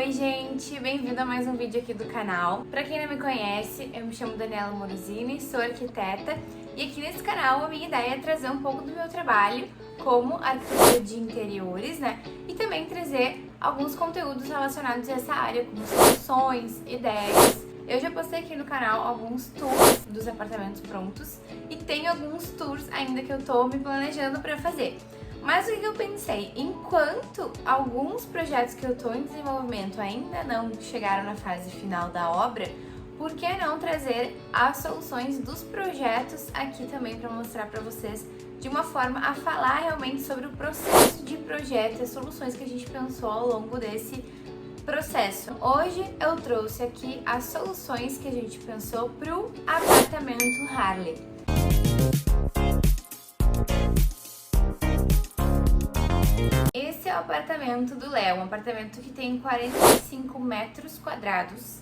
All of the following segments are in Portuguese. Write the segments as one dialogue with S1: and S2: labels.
S1: Oi gente, bem-vindo a mais um vídeo aqui do canal. Pra quem não me conhece, eu me chamo Daniela Morosini, sou arquiteta e aqui nesse canal a minha ideia é trazer um pouco do meu trabalho como arquiteta de interiores, né? E também trazer alguns conteúdos relacionados a essa área, como soluções, ideias. Eu já postei aqui no canal alguns tours dos apartamentos prontos e tem alguns tours ainda que eu tô me planejando pra fazer. Mas o que eu pensei, enquanto alguns projetos que eu estou em desenvolvimento ainda não chegaram na fase final da obra, por que não trazer as soluções dos projetos aqui também para mostrar para vocês de uma forma a falar realmente sobre o processo de projeto e as soluções que a gente pensou ao longo desse processo. Hoje eu trouxe aqui as soluções que a gente pensou para o apartamento Harley. Esse é o apartamento do Léo, um apartamento que tem 45 metros quadrados.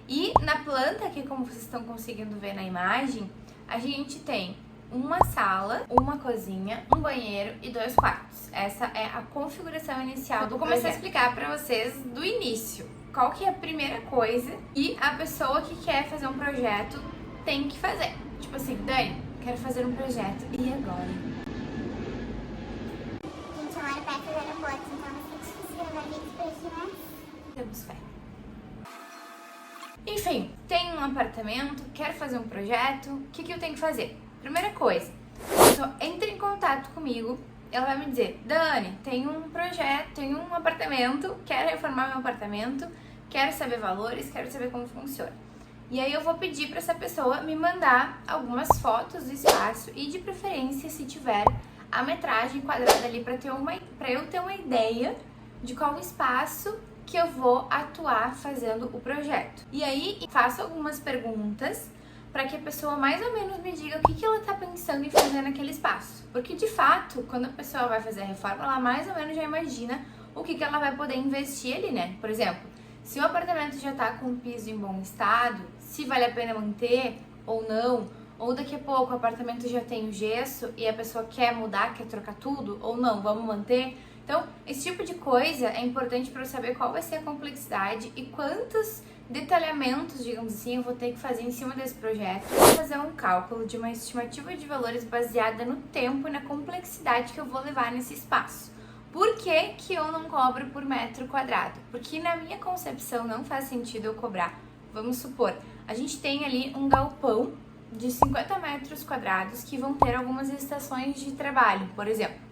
S1: E na planta aqui, como vocês estão conseguindo ver na imagem, a gente tem uma sala, uma cozinha, um banheiro e 2 quartos. Essa é a configuração inicial. Vou começar a explicar para vocês do início. Qual que é a primeira coisa que a pessoa que quer fazer um projeto tem que fazer. Tipo assim, Dani, quero fazer um projeto, e agora? Temos fé. Enfim, tem um apartamento, quero fazer um projeto, o que eu tenho que fazer? Primeira coisa, a pessoa entra em contato comigo, ela vai me dizer, Dani, tem um projeto, tem um apartamento, quero reformar meu apartamento, quero saber valores, quero saber como funciona. E aí eu vou pedir para essa pessoa me mandar algumas fotos do espaço e de preferência, se tiver a metragem quadrada ali, para eu ter uma ideia de qual espaço que eu vou atuar fazendo o projeto. E aí faço algumas perguntas para que a pessoa mais ou menos me diga o que ela está pensando em fazer naquele espaço. Porque de fato, quando a pessoa vai fazer a reforma, ela mais ou menos já imagina o que ela vai poder investir ali, né? Por exemplo, se o apartamento já está com o piso em bom estado, se vale a pena manter ou não, ou daqui a pouco o apartamento já tem o gesso e a pessoa quer mudar, quer trocar tudo, ou não, vamos manter. Então, esse tipo de coisa é importante para eu saber qual vai ser a complexidade e quantos detalhamentos, digamos assim, eu vou ter que fazer em cima desse projeto. Vou fazer um cálculo de uma estimativa de valores baseada no tempo e na complexidade que eu vou levar nesse espaço. Por que que eu não cobro por metro quadrado? Porque na minha concepção não faz sentido eu cobrar. Vamos supor, a gente tem ali um galpão de 50 metros quadrados que vão ter algumas estações de trabalho, por exemplo.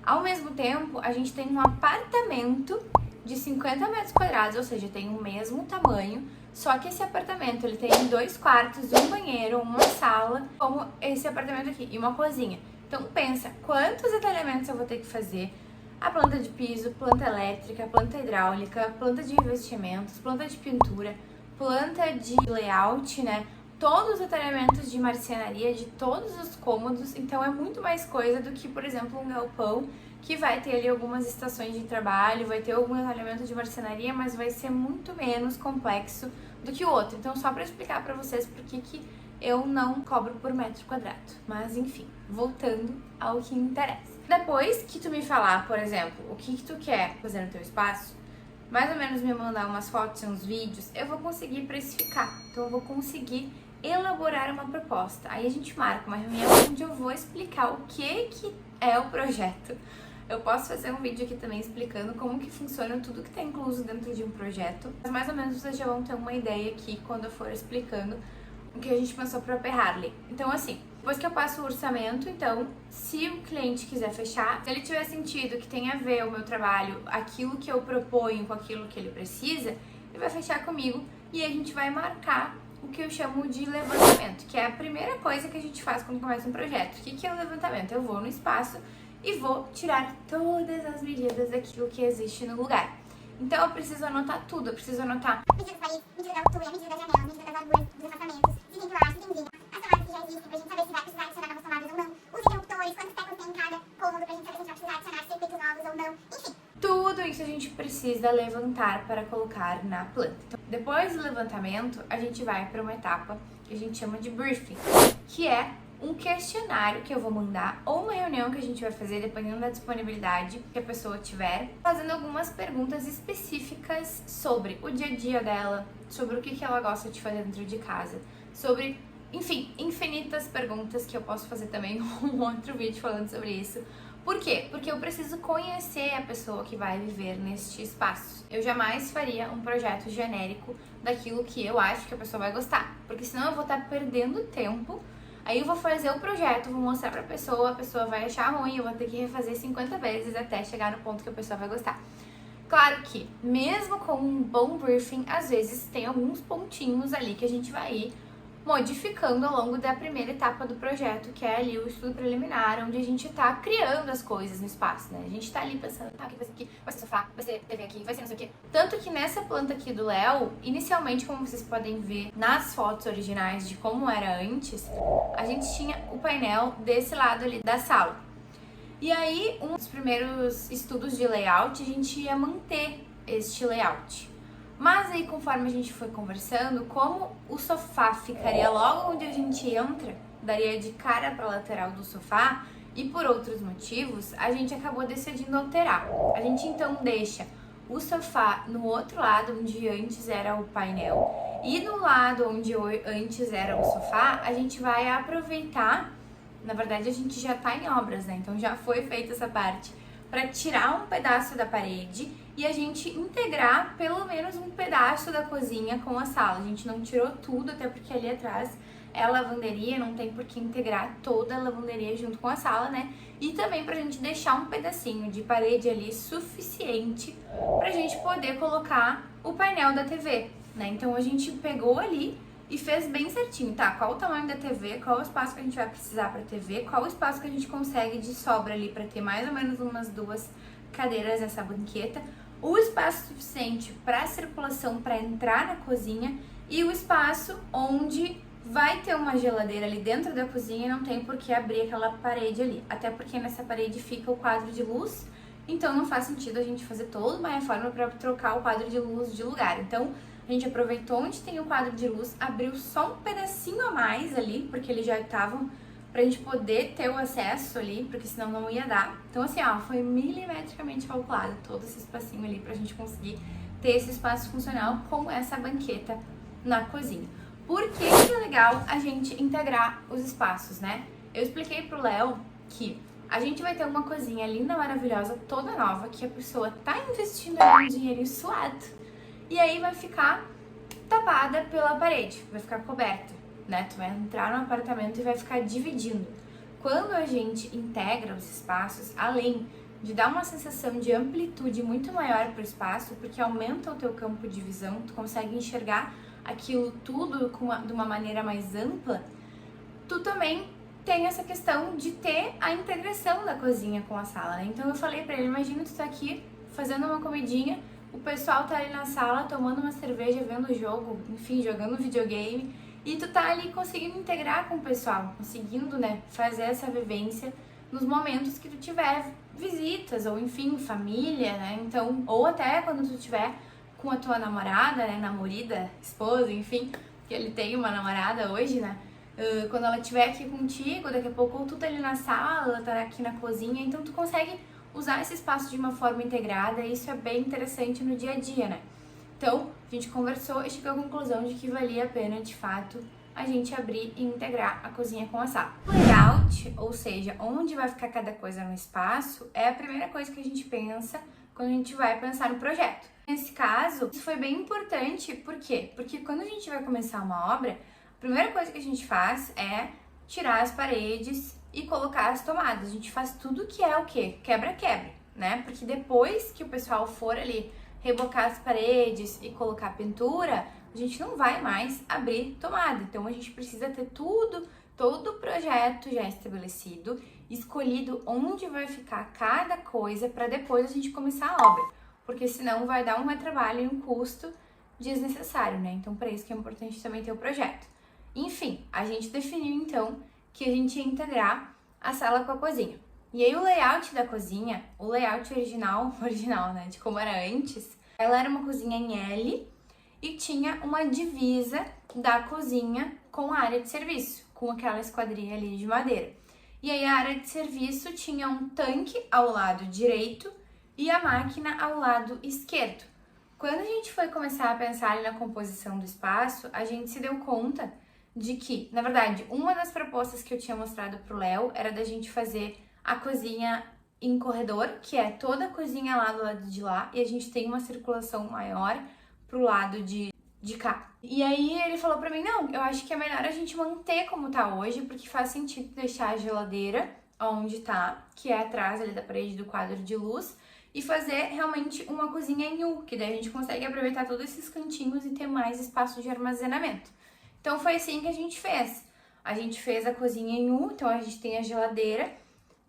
S1: Ao mesmo tempo, a gente tem um apartamento de 50 metros quadrados, ou seja, tem o mesmo tamanho, só que esse apartamento ele tem 2 quartos, um banheiro, uma sala, como esse apartamento aqui, e uma cozinha. Então pensa, quantos detalhamentos eu vou ter que fazer? A planta de piso, planta elétrica, planta hidráulica, planta de revestimentos, planta de pintura, planta de layout, né? Todos os detalhamentos de marcenaria, de todos os cômodos, então é muito mais coisa do que, por exemplo, um galpão que vai ter ali algumas estações de trabalho, vai ter algum detalhamento de marcenaria, mas vai ser muito menos complexo do que o outro. Então, só para explicar para vocês por que eu não cobro por metro quadrado. Mas, enfim, voltando ao que interessa. Depois que tu me falar, por exemplo, o que tu quer fazer no teu espaço, mais ou menos me mandar umas fotos e uns vídeos, eu vou conseguir precificar. Então, eu vou conseguir elaborar uma proposta. Aí a gente marca uma reunião onde eu vou explicar o que é o projeto. Eu posso fazer um vídeo aqui também explicando como que funciona tudo que está incluso dentro de um projeto. Mas mais ou menos vocês já vão ter uma ideia aqui quando eu for explicando o que a gente pensou para o Harley. Então assim, depois que eu passo o orçamento, então, se o cliente quiser fechar, se ele tiver sentido que tem a ver o meu trabalho, aquilo que eu proponho com aquilo que ele precisa, ele vai fechar comigo e a gente vai marcar o que eu chamo de levantamento, que é a primeira coisa que a gente faz quando começa um projeto. O que é o levantamento? Eu vou no espaço e vou tirar todas as medidas daquilo que existe no lugar. Então eu preciso anotar tudo, eu preciso anotar
S2: medida do país, medida da altura, medida da janela, medida das larguras dos apartamentos, se tem pilar, se tem viga, as tomadas que já existem pra gente saber se vai precisar adicionar novas tomadas ou não, os interruptores, quantos teclas tem em cada cômodo pra gente saber se a gente vai precisar adicionar circuitos novos ou não, enfim.
S1: Tudo isso a gente precisa levantar para colocar na planta. Então, depois do levantamento, a gente vai para uma etapa que a gente chama de briefing, que é um questionário que eu vou mandar ou uma reunião que a gente vai fazer, dependendo da disponibilidade que a pessoa tiver, fazendo algumas perguntas específicas sobre o dia a dia dela, sobre o que ela gosta de fazer dentro de casa, sobre, enfim, infinitas perguntas que eu posso fazer também um outro vídeo falando sobre isso. Por quê? Porque eu preciso conhecer a pessoa que vai viver neste espaço. Eu jamais faria um projeto genérico daquilo que eu acho que a pessoa vai gostar, porque senão eu vou estar perdendo tempo. Aí eu vou fazer o projeto, vou mostrar pra pessoa, a pessoa vai achar ruim, eu vou ter que refazer 50 vezes até chegar no ponto que a pessoa vai gostar. Claro que, mesmo com um bom briefing, às vezes tem alguns pontinhos ali que a gente vai ir modificando ao longo da primeira etapa do projeto, que é ali o estudo preliminar, onde a gente tá criando as coisas no espaço, né? A gente tá ali pensando, tá, o que vai ser aqui? Vai ser sofá, vai ser TV aqui, vai ser não sei o quê. Tanto que nessa planta aqui do Léo, inicialmente, como vocês podem ver nas fotos originais de como era antes, a gente tinha o painel desse lado ali da sala. E aí, um dos primeiros estudos de layout, a gente ia manter este layout. Mas aí, conforme a gente foi conversando, como o sofá ficaria logo onde a gente entra, daria de cara para a lateral do sofá, e por outros motivos, a gente acabou decidindo alterar. A gente então deixa o sofá no outro lado, onde antes era o painel, e no lado onde antes era o sofá, a gente vai aproveitar, na verdade a gente já tá em obras, né? Então já foi feita essa parte, para tirar um pedaço da parede e a gente integrar pelo menos um pedaço da cozinha com a sala. A gente não tirou tudo, até porque ali atrás é a lavanderia, não tem por que integrar toda a lavanderia junto com a sala, né? E também pra gente deixar um pedacinho de parede ali suficiente pra gente poder colocar o painel da TV, né? Então a gente pegou ali e fez bem certinho, tá? Qual o tamanho da TV, qual o espaço que a gente vai precisar pra TV, qual o espaço que a gente consegue de sobra ali pra ter mais ou menos umas 2 cadeiras nessa banqueta, o espaço suficiente para circulação para entrar na cozinha e o espaço onde vai ter uma geladeira ali dentro da cozinha e não tem por que abrir aquela parede ali, até porque nessa parede fica o quadro de luz, então não faz sentido a gente fazer toda uma reforma para trocar o quadro de luz de lugar. Então a gente aproveitou onde tem o quadro de luz, abriu só um pedacinho a mais ali, porque eles já estavam pra gente poder ter o acesso ali, porque senão não ia dar. Então assim, ó, foi milimetricamente calculado todo esse espacinho ali pra gente conseguir ter esse espaço funcional com essa banqueta na cozinha. Por que é legal a gente integrar os espaços, né? Eu expliquei pro Léo que a gente vai ter uma cozinha linda, maravilhosa, toda nova, que a pessoa tá investindo ali um dinheirinho suado, e aí vai ficar tapada pela parede, vai ficar coberta, né? Tu vai entrar no apartamento e vai ficar dividindo. Quando a gente integra os espaços, além de dar uma sensação de amplitude muito maior para o espaço, porque aumenta o teu campo de visão, tu consegue enxergar aquilo tudo de uma maneira mais ampla, tu também tem essa questão de ter a integração da cozinha com a sala, né? Então eu falei pra ele, imagina tu tá aqui fazendo uma comidinha, o pessoal tá ali na sala tomando uma cerveja, vendo o jogo, enfim, jogando videogame, e tu tá ali conseguindo integrar com o pessoal, conseguindo, né, fazer essa vivência nos momentos que tu tiver visitas, ou enfim, família, né, então, ou até quando tu tiver com a tua namorada, né, namorada, esposa, enfim, que ele tem uma namorada hoje, né, quando ela estiver aqui contigo, daqui a pouco ou tu tá ali na sala, ela tá aqui na cozinha, então tu consegue usar esse espaço de uma forma integrada, e isso é bem interessante no dia a dia, né. Então, a gente conversou e chegou à conclusão de que valia a pena, de fato, a gente abrir e integrar a cozinha com a sala. O layout, ou seja, onde vai ficar cada coisa no espaço, é a primeira coisa que a gente pensa quando a gente vai pensar no projeto. Nesse caso, isso foi bem importante, por quê? Porque quando a gente vai começar uma obra, a primeira coisa que a gente faz é tirar as paredes e colocar as tomadas. A gente faz tudo que é o quê? Quebra-quebra, né? Porque depois que o pessoal for ali rebocar as paredes e colocar pintura, a gente não vai mais abrir tomada. Então a gente precisa ter todo o projeto já estabelecido, escolhido onde vai ficar cada coisa para depois a gente começar a obra, porque senão vai dar um retrabalho e um custo desnecessário, né? Então para isso que é importante também ter o projeto. Enfim, a gente definiu então que a gente ia integrar a sala com a cozinha. E aí o layout da cozinha, o layout original, né, de como era antes, ela era uma cozinha em L e tinha uma divisa da cozinha com a área de serviço. com aquela esquadria ali de madeira. E aí a área de serviço tinha um tanque ao lado direito e a máquina ao lado esquerdo. Quando a gente foi começar a pensar ali na composição do espaço, a gente se deu conta de que, na verdade, uma das propostas que eu tinha mostrado pro Léo era da gente fazer a cozinha em corredor, que é toda a cozinha lá do lado de lá, e a gente tem uma circulação maior pro lado de cá. E aí ele falou pra mim, não, eu acho que é melhor a gente manter como tá hoje, porque faz sentido deixar a geladeira onde tá, que é atrás ali da parede do quadro de luz, e fazer realmente uma cozinha em U, que daí a gente consegue aproveitar todos esses cantinhos e ter mais espaço de armazenamento. Então foi assim que a gente fez. A gente fez a cozinha em U, então a gente tem a geladeira.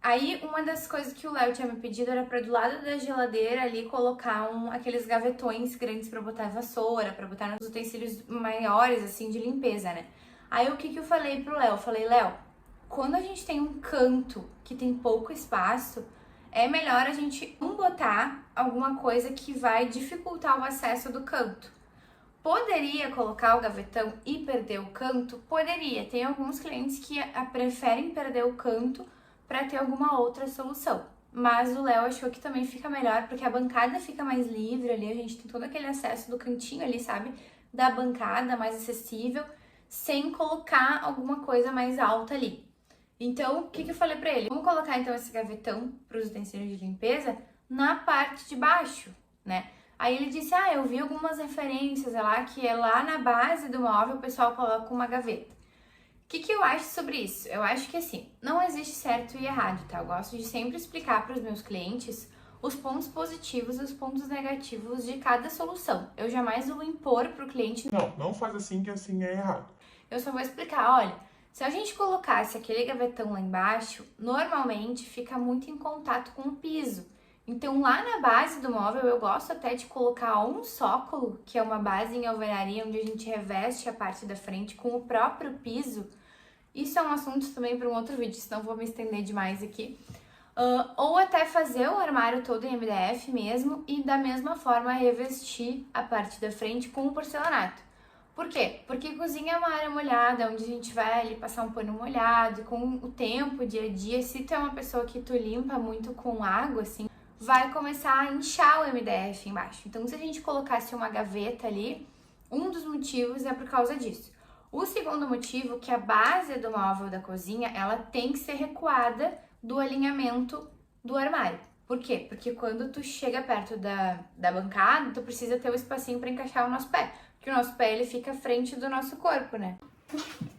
S1: Aí uma das coisas que o Léo tinha me pedido era para do lado da geladeira ali colocar aqueles gavetões grandes para botar vassoura, para botar nos utensílios maiores assim de limpeza, né? Aí o que eu falei pro Léo? Eu falei, Léo, quando a gente tem um canto que tem pouco espaço, é melhor a gente botar alguma coisa que vai dificultar o acesso do canto. Poderia colocar o gavetão e perder o canto? Poderia. Tem alguns clientes que preferem perder o canto para ter alguma outra solução. Mas o Léo achou que também fica melhor, porque a bancada fica mais livre ali, a gente tem todo aquele acesso do cantinho ali, sabe? Da bancada mais acessível, sem colocar alguma coisa mais alta ali. Então, o que eu falei pra ele? Vamos colocar então esse gavetão para os utensílios de limpeza na parte de baixo, né? Aí ele disse, eu vi algumas referências lá, que é lá na base do móvel o pessoal coloca uma gaveta. O que eu acho sobre isso? Eu acho que assim, não existe certo e errado, tá? Eu gosto de sempre explicar para os meus clientes os pontos positivos e os pontos negativos de cada solução. Eu jamais vou impor pro cliente,
S3: não faz assim que assim é errado.
S1: Eu só vou explicar, olha, se a gente colocasse aquele gavetão lá embaixo, normalmente fica muito em contato com o piso. Então lá na base do móvel eu gosto até de colocar um sócolo, que é uma base em alvenaria onde a gente reveste a parte da frente com o próprio piso. Isso é um assunto também para um outro vídeo, senão vou me estender demais aqui. Ou até fazer o armário todo em MDF mesmo e da mesma forma revestir a parte da frente com o porcelanato. Por quê? Porque cozinha é uma área molhada, onde a gente vai ali passar um pano molhado, e com o tempo, o dia a dia, se tu é uma pessoa que tu limpa muito com água, assim, vai começar a inchar o MDF embaixo. Então, se a gente colocasse uma gaveta ali, um dos motivos é por causa disso. O segundo motivo, que a base do móvel da cozinha, ela tem que ser recuada do alinhamento do armário. Por quê? Porque quando tu chega perto da bancada, tu precisa ter o espacinho para encaixar o nosso pé. Porque o nosso pé, ele fica à frente do nosso corpo, né?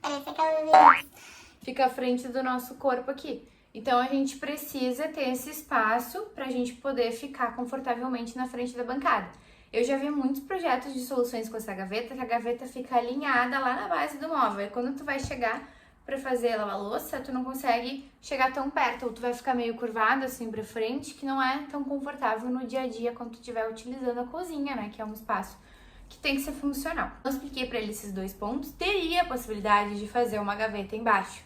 S2: Parece aquela...
S1: Fica à frente do nosso corpo aqui. Então, a gente precisa ter esse espaço pra gente poder ficar confortavelmente na frente da bancada. Eu já vi muitos projetos de soluções com essa gaveta, que a gaveta fica alinhada lá na base do móvel. E quando tu vai chegar pra fazer lavar louça, tu não consegue chegar tão perto, ou tu vai ficar meio curvado assim pra frente, que não é tão confortável no dia a dia quando tu estiver utilizando a cozinha, né? Que é um espaço que tem que ser funcional. Eu expliquei pra ele esses dois pontos. Teria a possibilidade de fazer uma gaveta embaixo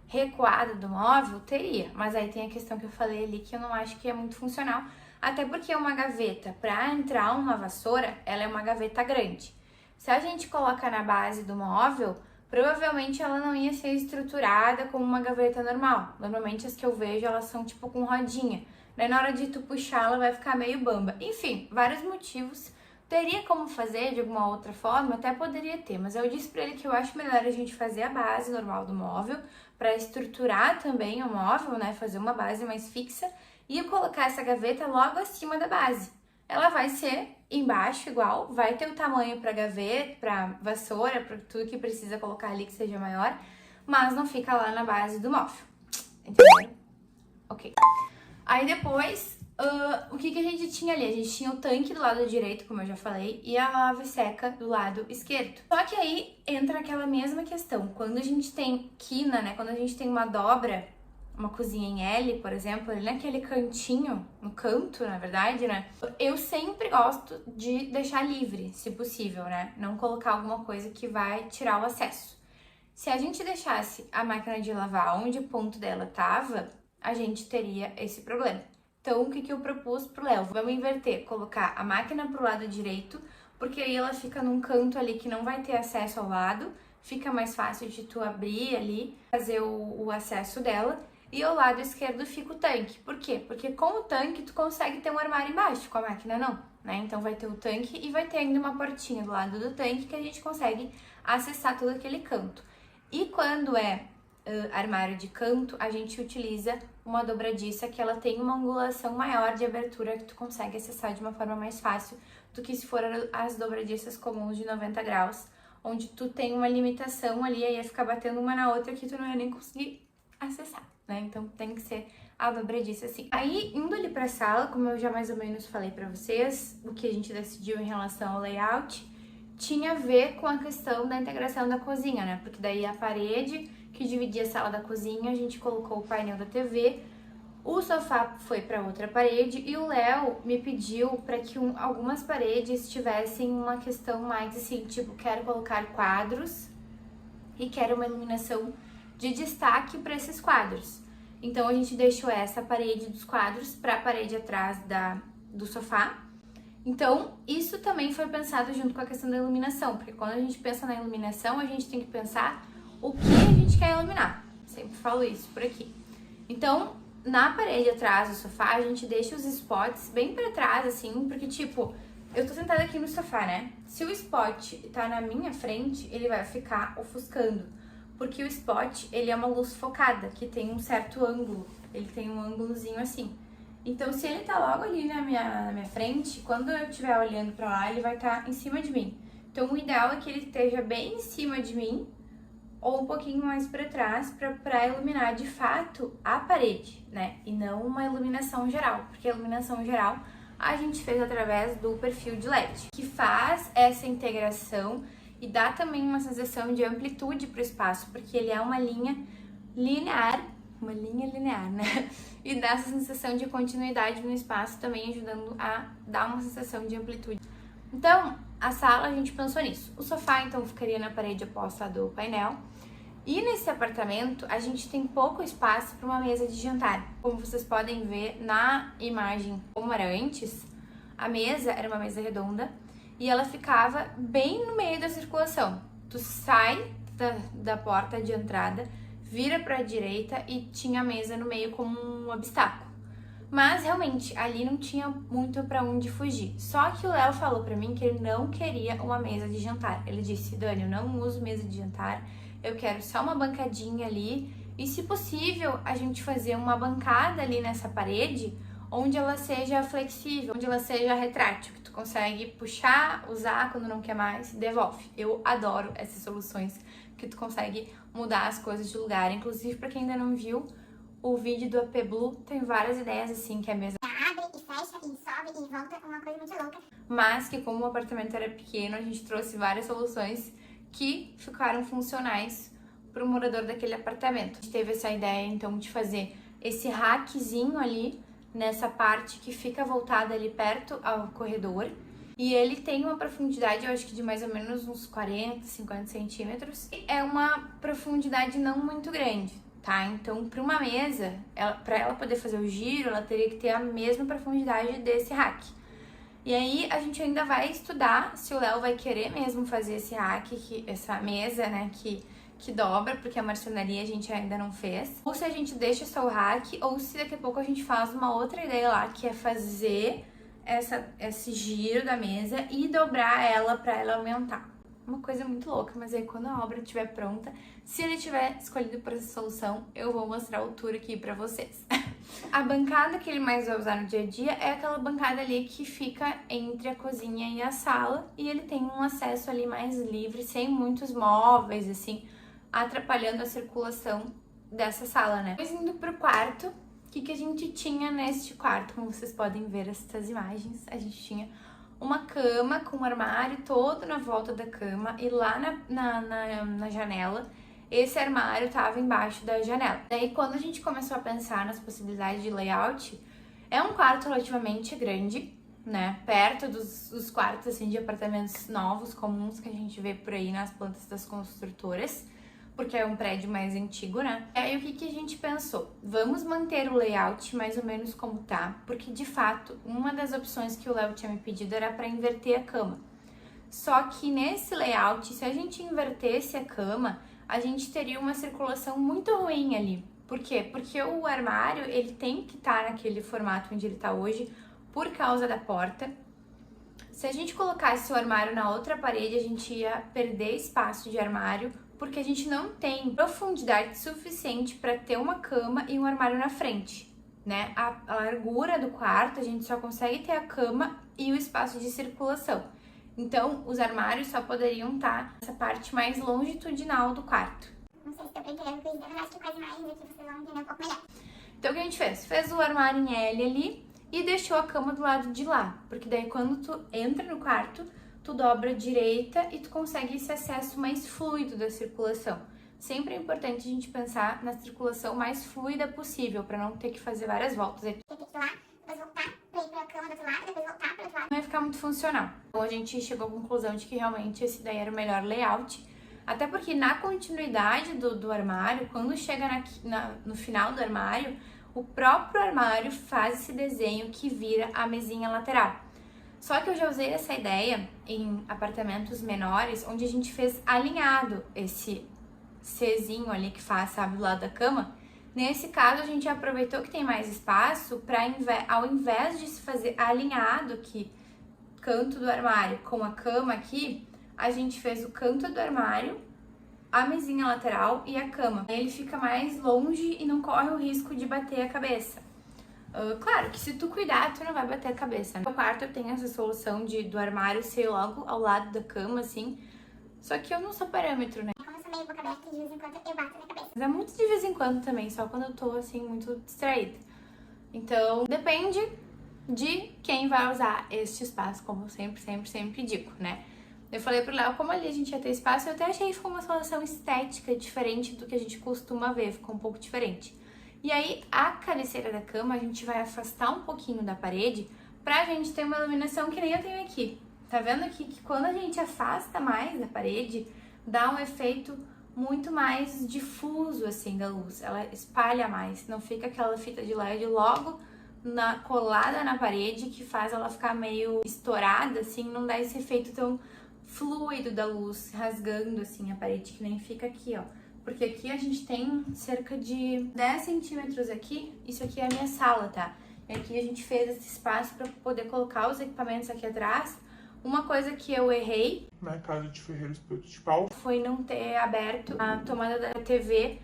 S1: recuada do móvel? Teria, mas aí tem a questão que eu falei ali que eu não acho que é muito funcional, até porque uma gaveta, para entrar uma vassoura, ela é uma gaveta grande. Se a gente coloca na base do móvel, provavelmente ela não ia ser estruturada como uma gaveta normal. Normalmente as que eu vejo, elas são tipo com rodinha. Daí na hora de tu puxar, ela vai ficar meio bamba. Enfim, vários motivos. Teria como fazer de alguma outra forma? Até poderia ter, mas eu disse pra ele que eu acho melhor a gente fazer a base normal do móvel, para estruturar também o móvel, né? Fazer uma base mais fixa e colocar essa gaveta logo acima da base. Ela vai ser embaixo igual, vai ter o tamanho para gaveta, para vassoura, para tudo que precisa colocar ali que seja maior, mas não fica lá na base do móvel. Entendeu? Ok. Aí depois, o que a gente tinha ali? A gente tinha o tanque do lado direito, como eu já falei, e a lava seca do lado esquerdo. Só que aí entra aquela mesma questão. Quando a gente tem quina, né? Quando a gente tem uma dobra, uma cozinha em L, por exemplo, ali naquele cantinho, no canto, na verdade, né? Eu sempre gosto de deixar livre, se possível, né? Não colocar alguma coisa que vai tirar o acesso. Se a gente deixasse a máquina de lavar onde o ponto dela tava, a gente teria esse problema. Então, o que eu propus pro Léo? Vamos inverter, colocar a máquina pro lado direito, porque aí ela fica num canto ali que não vai ter acesso ao lado, fica mais fácil de tu abrir ali, fazer o acesso dela. E ao lado esquerdo fica o tanque. Por quê? Porque com o tanque tu consegue ter um armário embaixo, com a máquina não, né? Então vai ter o tanque e vai ter ainda uma portinha do lado do tanque que a gente consegue acessar todo aquele canto. E quando é armário de canto, a gente utiliza uma dobradiça que ela tem uma angulação maior de abertura que tu consegue acessar de uma forma mais fácil do que se for as dobradiças comuns de 90 graus, onde tu tem uma limitação ali, aí ia ficar batendo uma na outra que tu não ia nem conseguir acessar, né? Então tem que ser a dobradiça assim. Aí, indo ali pra sala, como eu já mais ou menos falei pra vocês, o que a gente decidiu em relação ao layout tinha a ver com a questão da integração da cozinha, né? Porque daí a parede que dividia a sala da cozinha, a gente colocou o painel da TV, o sofá foi para outra parede e o Léo me pediu para que algumas paredes tivessem uma questão mais assim, tipo, quero colocar quadros e quero uma iluminação de destaque para esses quadros. Então a gente deixou essa parede dos quadros para a parede atrás do sofá. Então, isso também foi pensado junto com a questão da iluminação, porque quando a gente pensa na iluminação, a gente tem que pensar o que a gente quer iluminar. Sempre falo isso por aqui. Então, na parede atrás do sofá, a gente deixa os spots bem pra trás, assim, porque, tipo, eu tô sentada aqui no sofá, né? Se o spot tá na minha frente, ele vai ficar ofuscando, porque o spot, ele é uma luz focada, que tem um certo ângulo, ele tem um ângulozinho assim. Então, se ele tá logo ali na minha frente, quando eu estiver olhando pra lá, ele vai estar em cima de mim. Então, o ideal é que ele esteja bem em cima de mim, ou um pouquinho mais para trás, para iluminar de fato a parede, né? E não uma iluminação geral, porque a iluminação geral a gente fez através do perfil de LED, que faz essa integração e dá também uma sensação de amplitude para o espaço, porque ele é uma linha linear, né? E dá essa sensação de continuidade no espaço, também ajudando a dar uma sensação de amplitude. Então, a sala a gente pensou nisso. O sofá, então, ficaria na parede oposta do painel. E nesse apartamento, a gente tem pouco espaço para uma mesa de jantar. Como vocês podem ver na imagem como era antes, a mesa era uma mesa redonda e ela ficava bem no meio da circulação. Tu sai da porta de entrada, vira para a direita e tinha a mesa no meio como um obstáculo. Mas realmente ali não tinha muito para onde fugir. Só que o Léo falou para mim que ele não queria uma mesa de jantar. Ele disse: Dani, eu não uso mesa de jantar, eu quero só uma bancadinha ali e, se possível, a gente fazer uma bancada ali nessa parede onde ela seja flexível, onde ela seja retrátil, que tu consegue puxar, usar quando não quer mais, devolve. Eu adoro essas soluções que tu consegue mudar as coisas de lugar. Inclusive, para quem ainda não viu o vídeo do AP Blue, tem várias ideias assim, que a mesa
S2: abre e fecha e sobe e volta, uma coisa muito louca.
S1: Mas que, como o apartamento era pequeno, a gente trouxe várias soluções que ficaram funcionais para o morador daquele apartamento. A gente teve essa ideia, então, de fazer esse rackzinho ali, nessa parte que fica voltada ali perto ao corredor. E ele tem uma profundidade, eu acho que de mais ou menos uns 40, 50 centímetros. É uma profundidade não muito grande, tá? Então, para uma mesa, para ela poder fazer o giro, ela teria que ter a mesma profundidade desse rack. E aí, a gente ainda vai estudar se o Léo vai querer mesmo fazer esse rack, essa mesa, né, que dobra, porque a marcenaria a gente ainda não fez. Ou se a gente deixa só o rack, ou se daqui a pouco a gente faz uma outra ideia lá, que é fazer esse giro da mesa e dobrar ela para ela aumentar. Uma coisa muito louca, mas aí quando a obra estiver pronta, se ele tiver escolhido por essa solução, eu vou mostrar o tour aqui pra vocês. A bancada que ele mais vai usar no dia a dia é aquela bancada ali que fica entre a cozinha e a sala, e ele tem um acesso ali mais livre, sem muitos móveis, assim, atrapalhando a circulação dessa sala, né? Depois, indo pro quarto, o que a gente tinha neste quarto? Como vocês podem ver essas imagens, a gente tinha uma cama com um armário todo na volta da cama, e lá na janela, esse armário tava embaixo da janela. Daí, quando a gente começou a pensar nas possibilidades de layout, é um quarto relativamente grande, né? Perto dos quartos, assim, de apartamentos novos, comuns, que a gente vê por aí nas plantas das construtoras, porque é um prédio mais antigo, né? E aí, o que a gente pensou? Vamos manter o layout mais ou menos como tá, porque, de fato, uma das opções que o Léo tinha me pedido era para inverter a cama. Só que nesse layout, se a gente invertesse a cama, a gente teria uma circulação muito ruim ali. Por quê? Porque o armário, ele tem que estar naquele formato onde ele está hoje por causa da porta. Se a gente colocasse o armário na outra parede, a gente ia perder espaço de armário, porque a gente não tem profundidade suficiente para ter uma cama e um armário na frente, né? A largura do quarto, a gente só consegue ter a cama e o espaço de circulação. Então, os armários só poderiam estar nessa parte mais longitudinal do quarto.
S2: Não sei se deu pra entender o que eu quis dizer, mas acho que quase mais aqui vocês vão entender um pouco melhor.
S1: Então, o que a gente fez? Fez o armário em L ali e deixou a cama do lado de lá, porque daí quando tu entra no quarto, tu dobra a direita e tu consegue esse acesso mais fluido da circulação. Sempre é importante a gente pensar na circulação mais fluida possível, para não ter que fazer várias voltas.
S2: Tem que ir lá, depois voltar pra ir pra cama do outro lado, depois voltar pro outro lado.
S1: Não ia ficar muito funcional. Então a gente chegou à conclusão de que realmente esse daí era o melhor layout, até porque na continuidade do armário, quando chega no final do armário, o próprio armário faz esse desenho que vira a mesinha lateral. Só que eu já usei essa ideia em apartamentos menores, onde a gente fez alinhado esse Czinho ali que faz, sabe, do lado da cama. Nesse caso, a gente aproveitou que tem mais espaço para, ao invés de se fazer alinhado aqui, canto do armário com a cama aqui, a gente fez o canto do armário, a mesinha lateral e a cama. Ele fica mais longe e não corre o risco de bater a cabeça. Claro que se tu cuidar, tu não vai bater a cabeça, né? No quarto eu tenho essa solução do armário ser logo ao lado da cama, assim. Só que eu não sou parâmetro, né?
S2: Como eu sou meio boca aberta, de vez em quando eu bato na cabeça.
S1: Mas é muito de vez em quando também, só quando eu tô, assim, muito distraída. Então, depende de quem vai usar este espaço, como eu sempre digo, né? Eu falei pro Léo, como ali a gente ia ter espaço, eu até achei que ficou uma solução estética diferente do que a gente costuma ver, ficou um pouco diferente. E aí, a cabeceira da cama, a gente vai afastar um pouquinho da parede pra gente ter uma iluminação que nem eu tenho aqui. Tá vendo aqui que quando a gente afasta mais da parede, dá um efeito muito mais difuso, assim, da luz. Ela espalha mais, não fica aquela fita de LED logo colada na parede que faz ela ficar meio estourada, assim, não dá esse efeito tão fluido da luz, rasgando, assim, a parede, que nem fica aqui, ó. Porque aqui a gente tem cerca de 10 centímetros aqui, isso aqui é a minha sala, tá? E aqui a gente fez esse espaço para poder colocar os equipamentos aqui atrás. Uma coisa que eu errei
S3: Na casa de Ferreiro Espeto de Pau.
S1: foi não ter aberto a tomada da TV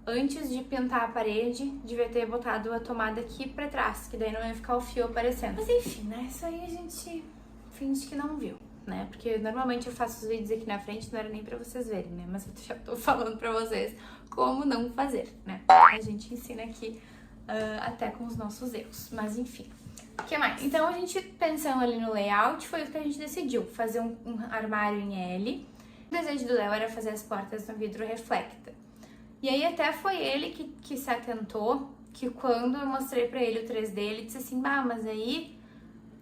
S1: antes de pintar a parede. Devia ter botado a tomada aqui pra trás, que daí não ia ficar o fio aparecendo. Mas enfim, né? Isso aí a gente finge que não viu, né? Porque normalmente eu faço os vídeos aqui na frente, não era nem pra vocês verem, né? Mas eu já tô falando pra vocês como não fazer, né? A gente ensina aqui até com os nossos erros, mas enfim. O que mais? Então a gente pensando ali no layout, foi o que a gente decidiu, fazer um armário em L. O desejo do Léo era fazer as portas no vidro reflecta. E aí até foi ele que se atentou, que quando eu mostrei pra ele o 3D, ele disse assim, mas aí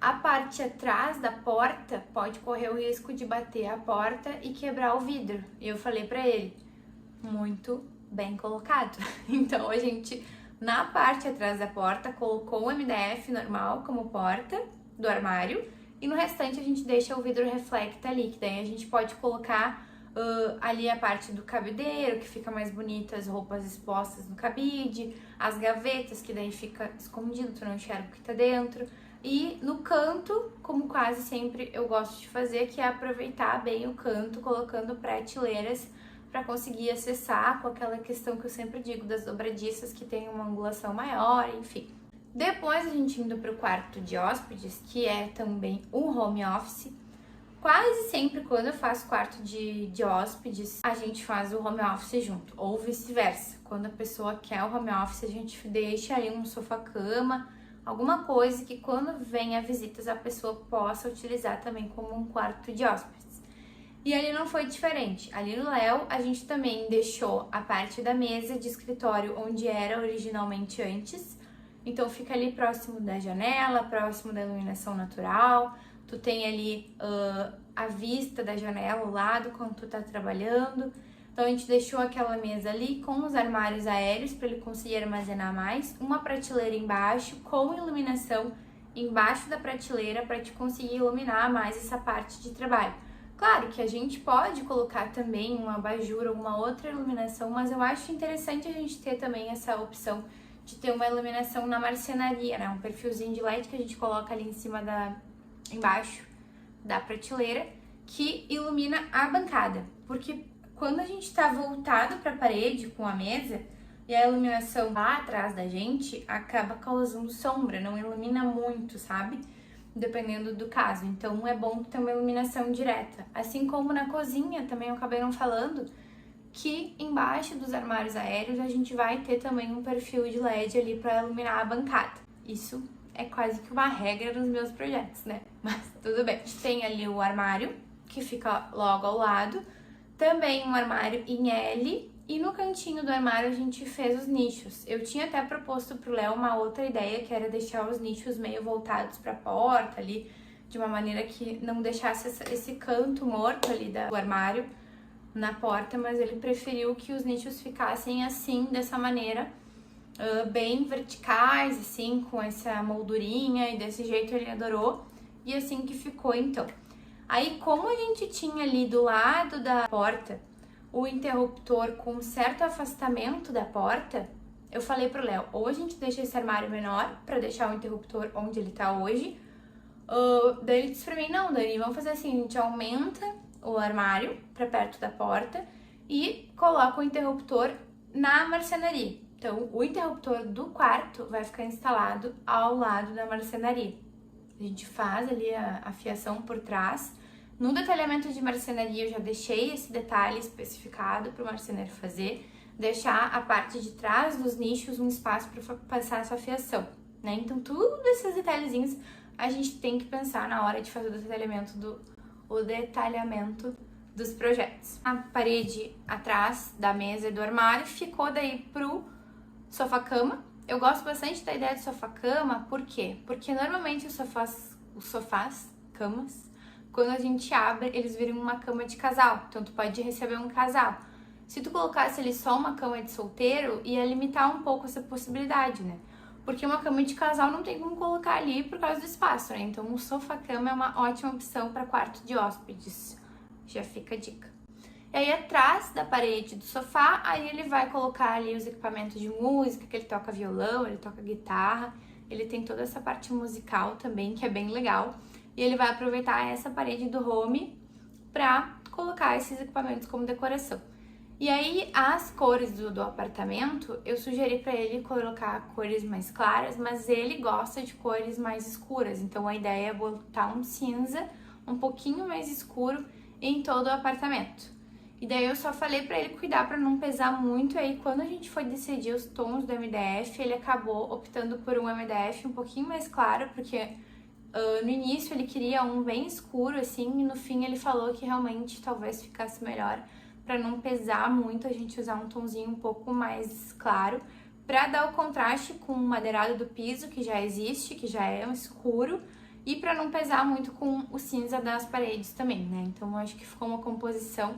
S1: a parte atrás da porta pode correr o risco de bater a porta e quebrar o vidro. E eu falei pra ele, muito bem colocado. Então a gente, na parte atrás da porta, colocou o MDF normal como porta do armário e no restante a gente deixa o vidro reflecta ali, que daí a gente pode colocar ali a parte do cabideiro, que fica mais bonita, as roupas expostas no cabide, as gavetas, que daí fica escondido, tu não enxerga o que tá dentro. E no canto, como quase sempre eu gosto de fazer, que é aproveitar bem o canto, colocando prateleiras para conseguir acessar com aquela questão que eu sempre digo das dobradiças que tem uma angulação maior, enfim. Depois a gente indo para o quarto de hóspedes, que é também um home office. Quase sempre quando eu faço quarto de hóspedes, a gente faz o home office junto, ou vice-versa. Quando a pessoa quer o home office, a gente deixa ali um sofá-cama, alguma coisa que quando venha visitas a pessoa possa utilizar também como um quarto de hóspedes. E ali não foi diferente. Ali no Léo, a gente também deixou a parte da mesa de escritório onde era originalmente antes. Então fica ali próximo da janela, próximo da iluminação natural. Tu tem ali a vista da janela, o lado, quando tu tá trabalhando. Então a gente deixou aquela mesa ali com os armários aéreos para ele conseguir armazenar mais. Uma prateleira embaixo com iluminação embaixo da prateleira para te conseguir iluminar mais essa parte de trabalho. Claro que a gente pode colocar também um abajur ou uma outra iluminação, mas eu acho interessante a gente ter também essa opção de ter uma iluminação na marcenaria, né? Um perfilzinho de LED que a gente coloca ali em cima embaixo da prateleira, que ilumina a bancada. Porque quando a gente tá voltado para a parede com a mesa e a iluminação lá atrás da gente, acaba causando sombra, não ilumina muito, sabe? Dependendo do caso. Então é bom ter uma iluminação direta. Assim como na cozinha, também eu acabei não falando, que embaixo dos armários aéreos a gente vai ter também um perfil de LED ali para iluminar a bancada. Isso é quase que uma regra nos meus projetos, né? Mas tudo bem. A gente tem ali o armário, que fica logo ao lado, também um armário em L, e no cantinho do armário a gente fez os nichos. Eu tinha até proposto pro Léo uma outra ideia, que era deixar os nichos meio voltados para a porta ali, de uma maneira que não deixasse esse canto morto ali do armário na porta, mas ele preferiu que os nichos ficassem assim, dessa maneira, bem verticais, assim, com essa moldurinha, e desse jeito ele adorou, e assim que ficou então. Aí, como a gente tinha ali do lado da porta o interruptor com um certo afastamento da porta, eu falei pro Léo, ou a gente deixa esse armário menor pra deixar o interruptor onde ele tá hoje, daí ele disse pra mim, não, Dani, vamos fazer assim, a gente aumenta o armário pra perto da porta e coloca o interruptor na marcenaria. Então, o interruptor do quarto vai ficar instalado ao lado da marcenaria. A gente faz ali a fiação por trás. No detalhamento de marcenaria eu já deixei esse detalhe especificado para o marceneiro fazer, deixar a parte de trás dos nichos um espaço para passar essa fiação, né? Então, tudo esses detalhezinhos a gente tem que pensar na hora de fazer o detalhamento dos projetos. A parede atrás da mesa e do armário ficou daí pro sofá-cama. Eu gosto bastante da ideia do sofá-cama, por quê? Porque normalmente os camas, quando a gente abre, eles viram uma cama de casal, então tu pode receber um casal. Se tu colocasse ali só uma cama de solteiro, ia limitar um pouco essa possibilidade, né? Porque uma cama de casal não tem como colocar ali por causa do espaço, né? Então o sofá-cama é uma ótima opção para quarto de hóspedes. Já fica a dica. E aí atrás da parede do sofá, aí ele vai colocar ali os equipamentos de música, que ele toca violão, ele toca guitarra, ele tem toda essa parte musical também, que é bem legal. E ele vai aproveitar essa parede do home para colocar esses equipamentos como decoração. E aí, as cores do apartamento, eu sugeri para ele colocar cores mais claras, mas ele gosta de cores mais escuras. Então, a ideia é botar um cinza um pouquinho mais escuro em todo o apartamento. E daí, eu só falei para ele cuidar para não pesar muito. E aí, quando a gente foi decidir os tons do MDF, ele acabou optando por um MDF um pouquinho mais claro, porque no início ele queria um bem escuro, assim, e no fim ele falou que realmente talvez ficasse melhor para não pesar muito, a gente usar um tomzinho um pouco mais claro, para dar o contraste com o madeirado do piso, que já existe, que já é um escuro, e para não pesar muito com o cinza das paredes também, né? Então eu acho que ficou uma composição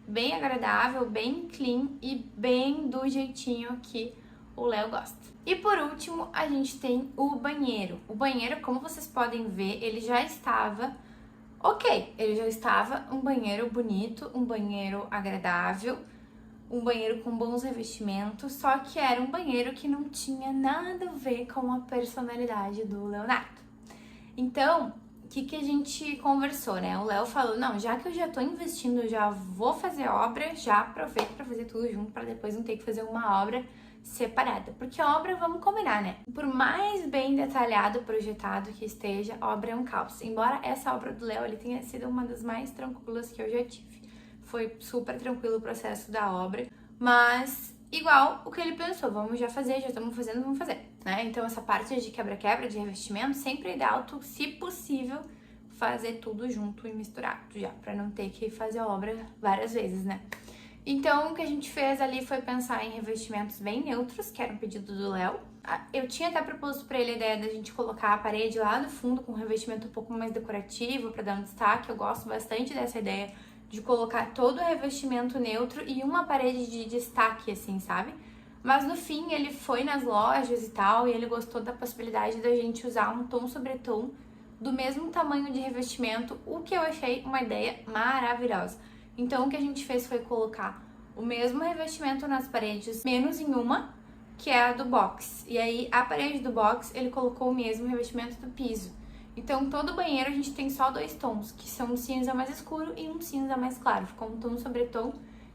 S1: bem agradável, bem clean e bem do jeitinho que o Léo gosta. E por último, a gente tem o banheiro. O banheiro, como vocês podem ver, ele já estava ele já estava um banheiro bonito, um banheiro agradável, um banheiro com bons revestimentos, só que era um banheiro que não tinha nada a ver com a personalidade do Leonardo. Então, o que a gente conversou, né? O Léo falou, não, já que eu já tô investindo, eu já vou fazer obra, já aproveito pra fazer tudo junto, pra depois não ter que fazer uma obra separada. Porque a obra, vamos combinar, né? Por mais bem detalhado, projetado que esteja, a obra é um caos. Embora essa obra do Léo, ele tenha sido uma das mais tranquilas que eu já tive. Foi super tranquilo o processo da obra, mas igual o que ele pensou, vamos já fazer, já estamos fazendo, vamos fazer, né? Então essa parte de quebra-quebra, de revestimento, sempre é ideal, se possível, fazer tudo junto e misturado já, pra não ter que fazer a obra várias vezes, né? Então o que a gente fez ali foi pensar em revestimentos bem neutros, que era um pedido do Léo. Eu tinha até proposto pra ele a ideia da gente colocar a parede lá no fundo com um revestimento um pouco mais decorativo, pra dar um destaque. Eu gosto bastante dessa ideia de colocar todo o revestimento neutro e uma parede de destaque, assim, sabe? Mas no fim ele foi nas lojas e tal, e ele gostou da possibilidade da gente usar um tom sobre tom do mesmo tamanho de revestimento, o que eu achei uma ideia maravilhosa. Então o que a gente fez foi colocar o mesmo revestimento nas paredes, menos em uma, que é a do box. E aí a parede do box ele colocou o mesmo revestimento do piso. Então todo banheiro a gente tem só 2 tons, que são um cinza mais escuro e um cinza mais claro. Ficou um tom sobre tom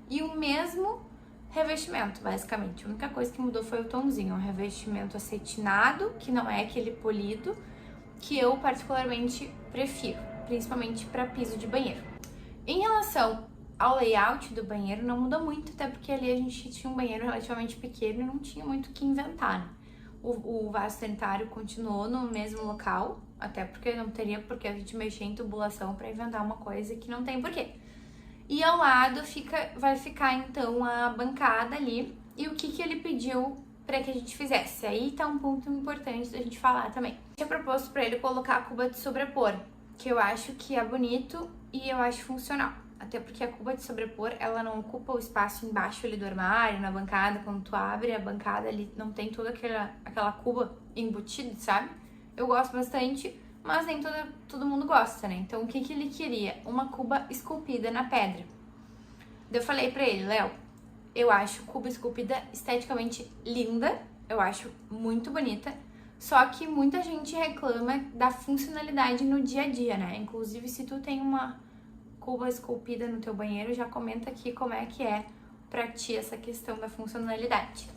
S1: e o mesmo revestimento, basicamente. A única coisa que mudou foi o tomzinho, um revestimento acetinado, que não é aquele polido, que eu particularmente prefiro, principalmente para piso de banheiro. Em relação ao layout do banheiro, não muda muito, até porque ali a gente tinha um banheiro relativamente pequeno e não tinha muito o que inventar, né? O vaso sanitário continuou no mesmo local, até porque não teria por que a gente mexer em tubulação para inventar uma coisa que não tem porquê. E ao lado vai ficar então a bancada ali, e o que ele pediu para que a gente fizesse. Aí tá um ponto importante da gente falar também. Eu tinha proposto para ele colocar a cuba de sobrepor, que eu acho que é bonito e eu acho funcional. Até porque a cuba de sobrepor, ela não ocupa o espaço embaixo ali do armário, na bancada. Quando tu abre a bancada ali, não tem toda aquela cuba embutida, sabe? Eu gosto bastante, mas nem todo mundo gosta, né? Então, o que ele queria? Uma cuba esculpida na pedra. Eu falei pra ele, Léo, eu acho cuba esculpida esteticamente linda, eu acho muito bonita, só que muita gente reclama da funcionalidade no dia a dia, né? Inclusive, se tu tem uma cuba esculpida no teu banheiro, já comenta aqui como é que é pra ti essa questão da funcionalidade.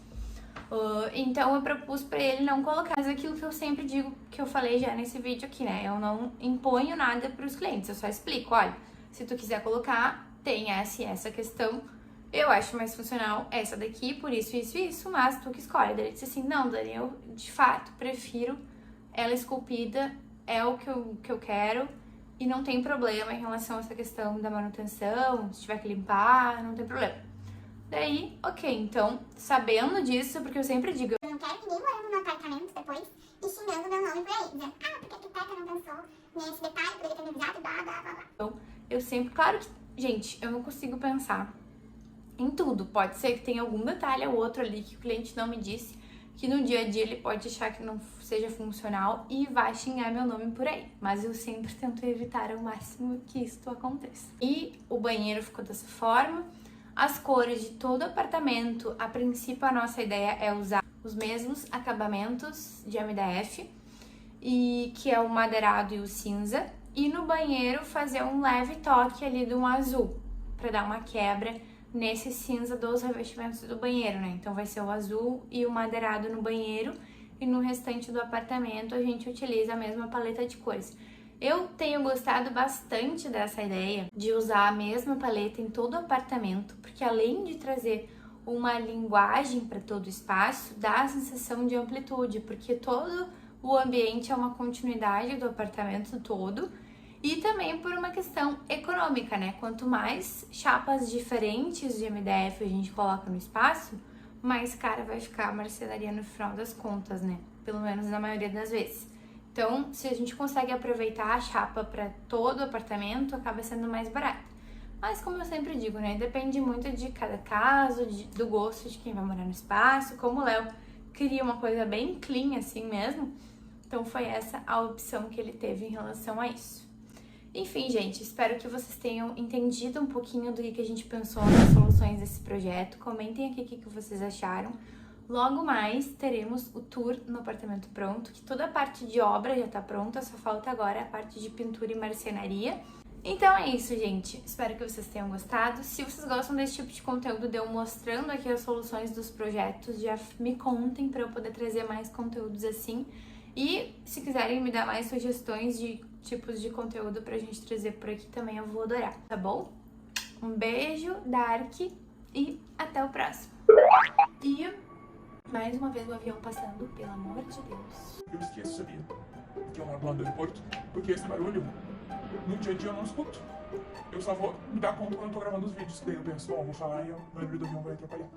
S1: Então eu propus pra ele não colocar, mas aquilo que eu sempre digo, que eu falei já nesse vídeo aqui, né? Eu não imponho nada pros clientes, eu só explico, olha, se tu quiser colocar, tem essa e essa questão, eu acho mais funcional essa daqui, por isso, isso e isso, mas tu que escolhe. Daí ele disse assim, não, Dani, eu de fato prefiro ela esculpida, é o que eu quero, e não tem problema em relação a essa questão da manutenção, se tiver que limpar, não tem problema. Daí, ok, então, sabendo disso, porque eu sempre digo...
S2: Eu não quero ninguém morando no apartamento depois e xingando meu nome por aí, dizendo, porque a arquiteta não pensou nesse detalhe, poderia ter me avisado, blá, blá, blá, blá.
S1: Então, eu sempre... Claro que, gente, eu não consigo pensar em tudo. Pode ser que tenha algum detalhe ou outro ali que o cliente não me disse, que no dia a dia ele pode achar que não seja funcional e vai xingar meu nome por aí. Mas eu sempre tento evitar ao máximo que isso aconteça. E o banheiro ficou dessa forma. As cores de todo o apartamento, a princípio a nossa ideia é usar os mesmos acabamentos de MDF, e que é o madeirado e o cinza. E no banheiro fazer um leve toque ali de um azul, para dar uma quebra nesse cinza dos revestimentos do banheiro, né? Então vai ser o azul e o madeirado no banheiro, e no restante do apartamento a gente utiliza a mesma paleta de cores. Eu tenho gostado bastante dessa ideia de usar a mesma paleta em todo o apartamento, porque além de trazer uma linguagem para todo o espaço, dá a sensação de amplitude, porque todo o ambiente é uma continuidade do apartamento todo, e também por uma questão econômica, né? Quanto mais chapas diferentes de MDF a gente coloca no espaço, mais cara vai ficar a marcenaria no final das contas, né? Pelo menos na maioria das vezes. Então, se a gente consegue aproveitar a chapa para todo o apartamento, acaba sendo mais barato. Mas, como eu sempre digo, né? Depende muito de cada caso, do gosto de quem vai morar no espaço. Como o Léo queria uma coisa bem clean, assim mesmo, então foi essa a opção que ele teve em relação a isso. Enfim, gente, espero que vocês tenham entendido um pouquinho do que a gente pensou nas soluções desse projeto. Comentem aqui o que vocês acharam. Logo mais teremos o tour no apartamento pronto, que toda a parte de obra já tá pronta, só falta agora a parte de pintura e marcenaria. Então é isso, gente. Espero que vocês tenham gostado. Se vocês gostam desse tipo de conteúdo, de eu mostrando aqui as soluções dos projetos, já me contem para eu poder trazer mais conteúdos assim. E se quiserem me dar mais sugestões de tipos de conteúdo pra gente trazer por aqui também, eu vou adorar, tá bom? Um beijo, Dark, e até o próximo. E mais uma vez o avião passando, pelo amor de Deus.
S3: Eu esqueço, sabia? Que eu moro do lado do aeroporto, porque esse barulho, no dia a dia eu não escuto. Eu só vou me dar conta quando eu tô gravando os vídeos, daí eu penso, bom, vou falar e o barulho do avião vai atrapalhar.